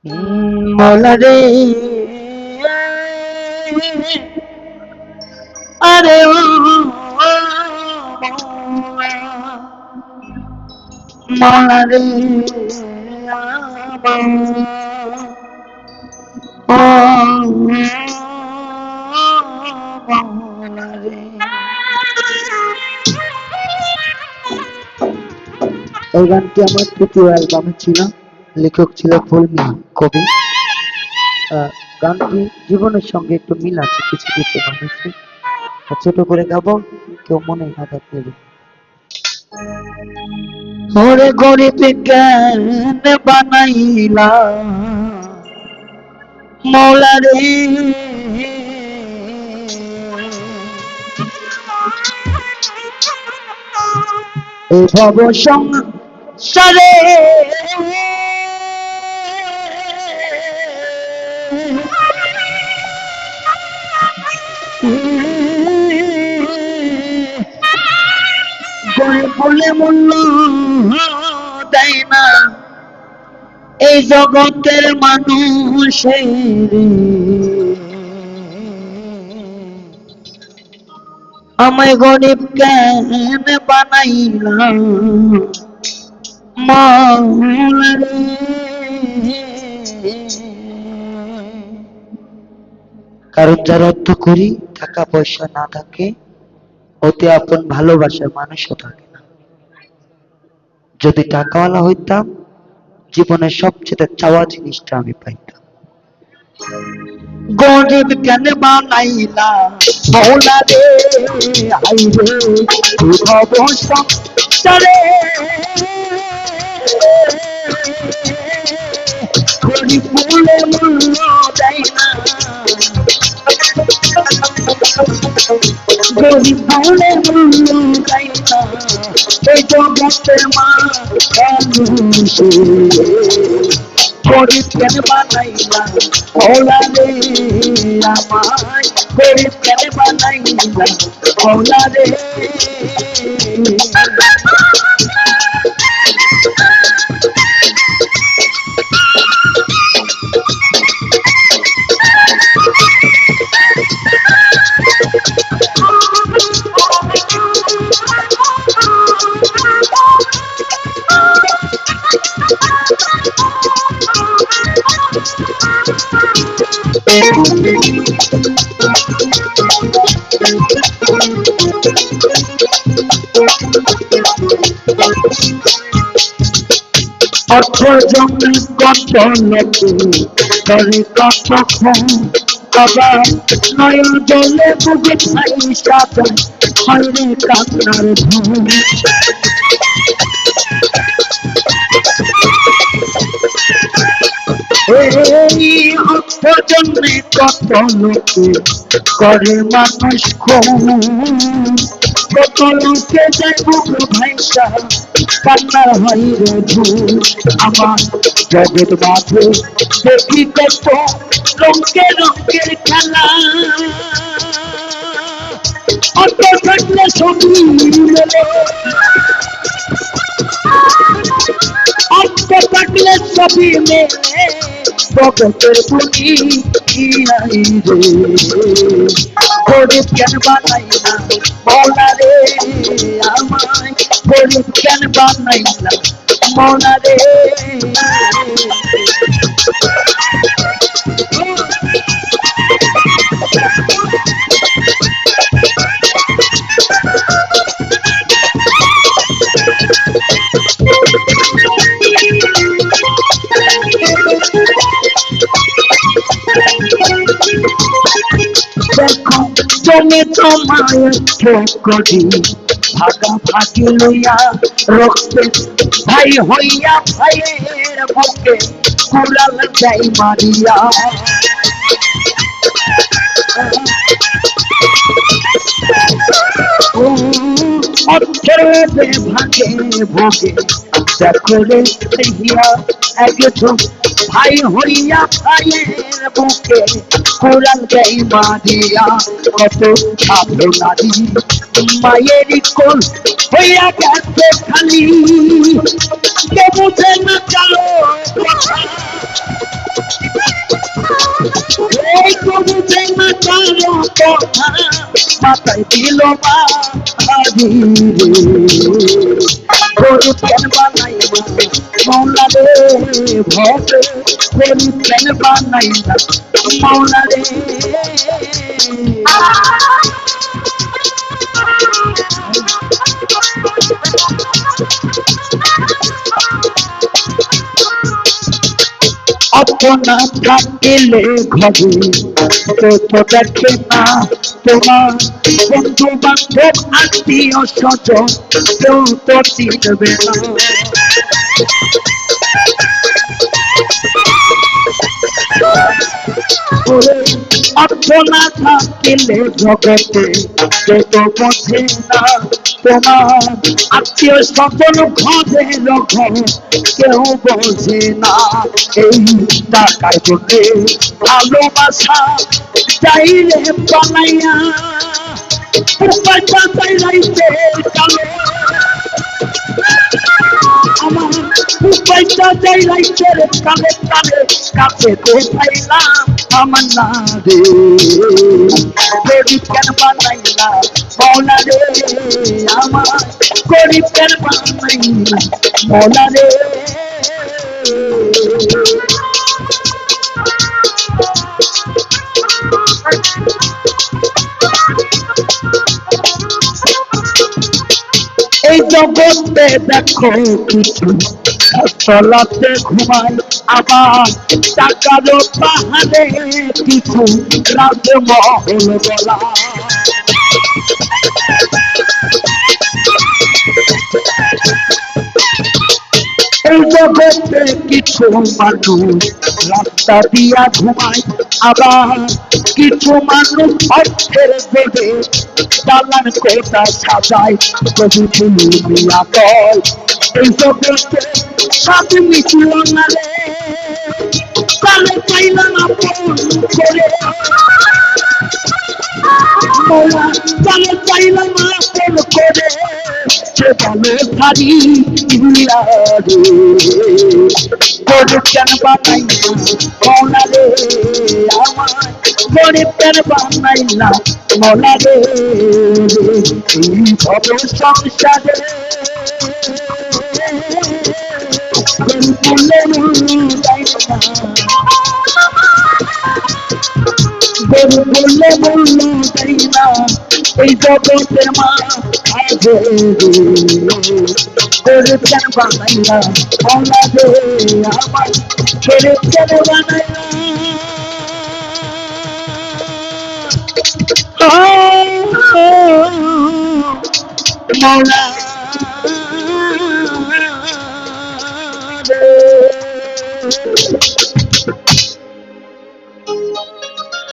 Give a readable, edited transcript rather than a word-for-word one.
মৌলা রে আরে ও মৌলা রে মৌলা রে। এই গানটি আমার তৃতীয় অ্যালবামে ছিল, লেখক ছিল ফুল মিয়া কবি। গানটি জীবনের সঙ্গে একটু মিল আছে কিছু কিছু মানুষের। ছোট করে গাবো, কেউ মনে আঘাত নেবে। ওরে গরিব জ্ঞান বানাইলা মৌলা রে, এই ভব সংসারে গরিব বলে মূল্য দেয় না এই জগতের মানুষের। আমায় গরিব কেন বানাইলাম মৌলা রে। কারণ যার অর্থ করি টাকা পয়সা না থাকে, অতি আপন ভালোবাসার মানুষও থাকে না। যদি টাকাওয়ালা হইতাম, জীবনের সবচেয়ে চাওয়া জিনিসটা আমি পাইতাম। গরিব কেন বানাইলা মৌলা রে, হাই রে ভব সংসারে গরিব বলে মূল্য দেয় না, গরিব বলে মূল্য দেয় না এই জগতের মানুষ। গরিব কেন বানাইলা মৌলা রে আমায়, গরিব কেন বানাইলা মৌলা রে। অর্থ জমি কত লোকে করে কত খুন, আবার নয়ন জলে বুকে ছাই সাজায় হয়রে কান্নার ধুম। এই অর্থ জন্মে কত লোকে করে মানুষ খুন, কত লোকে যায় বুক ভাইসা কান্নার হয় রে ধুম। আমার জগৎ মাঝে দেখি কত রঙের রঙের খেলা, অত থাকলে ছবি মেলে, অত থাকলে ছবি মেলে জগতের বুনি রে। গরিব কেন বানাইলা মৌলা রে আমায়, গরিব কেন বানাইলা মৌলা রে। দেখো জমি তোমায় করি ভাগা ভাগি লইয়া, রক্তে ভাই হইয়া ভাইয়ের বুকে কুড়াল যাই মারিয়া। অর্থের ভাগে ভোগে দেখো রে হিয়া একজন ভাই হইয়া ভাইয়ের বুকে কুড়াল যাই মারিয়া। কত ভালো নারী মায়ের কোল হইয়া গেছে খালি, কে বুঝে না চলো এই তবু যে না কারো কথা মাথায় দিল বাড়ি রে, গরিব কেন বানাই মৌলা রে, ভবে গরিব কেন বানাই না মৌলা রে। अपना থাকিলে ঘরে কেউ তো দেখে না তোমার, বন্ধু বান্ধব আত্মীয় স্বজন কেউ তো চিনবে না। अपना থাকিলে জগতে কেউ তো বোঝে না তোমার, আত্মীয় স্বজন ঘরে ঘর কেউ বোঝে না। এই টাকার জন্যে ভালোবাসা চাইলে পালাইয়া, পয়সা চাইলাইছে কালো আমার, পয়সা চাইলাইছে কালে কালে, কাছে তো পাইলাম আমার না রে, গরিব কেন বানাইলা মৌলা রে, আমার গরিব কেন বানাইলা মৌলা রে। এই জগতে দেখো কিছু তলাতে ঘুমায়, আবার টাকারও পাহাড়ে কিছু রাজমহল বলা। এই জগতে কিছু মানুষ রাস্তা দিয়া ঘুমায়, আবার কিছু মানুষ অর্থের দেবে দালান কোটা সাজায়, যদি দুনিয়া কয় এই জগতে সব মিছিল না রে, কালে পাইলাম আপন করে মৌলা, কালে পাইলাম আপন করে সে বলে ভারী ইল্লা রে, গরিব কেন বানাই মৌলা রে, আমার গরিব কেন বানাই না মৌলা রে। এই ভব সংসারে বলে যাই না, গরু বললে বললো যাই না এই জগতের মা আগে, গরু কেন বানাইলা মৌলা রে, আমার গরু কেন বানাইলা মৌলা রে।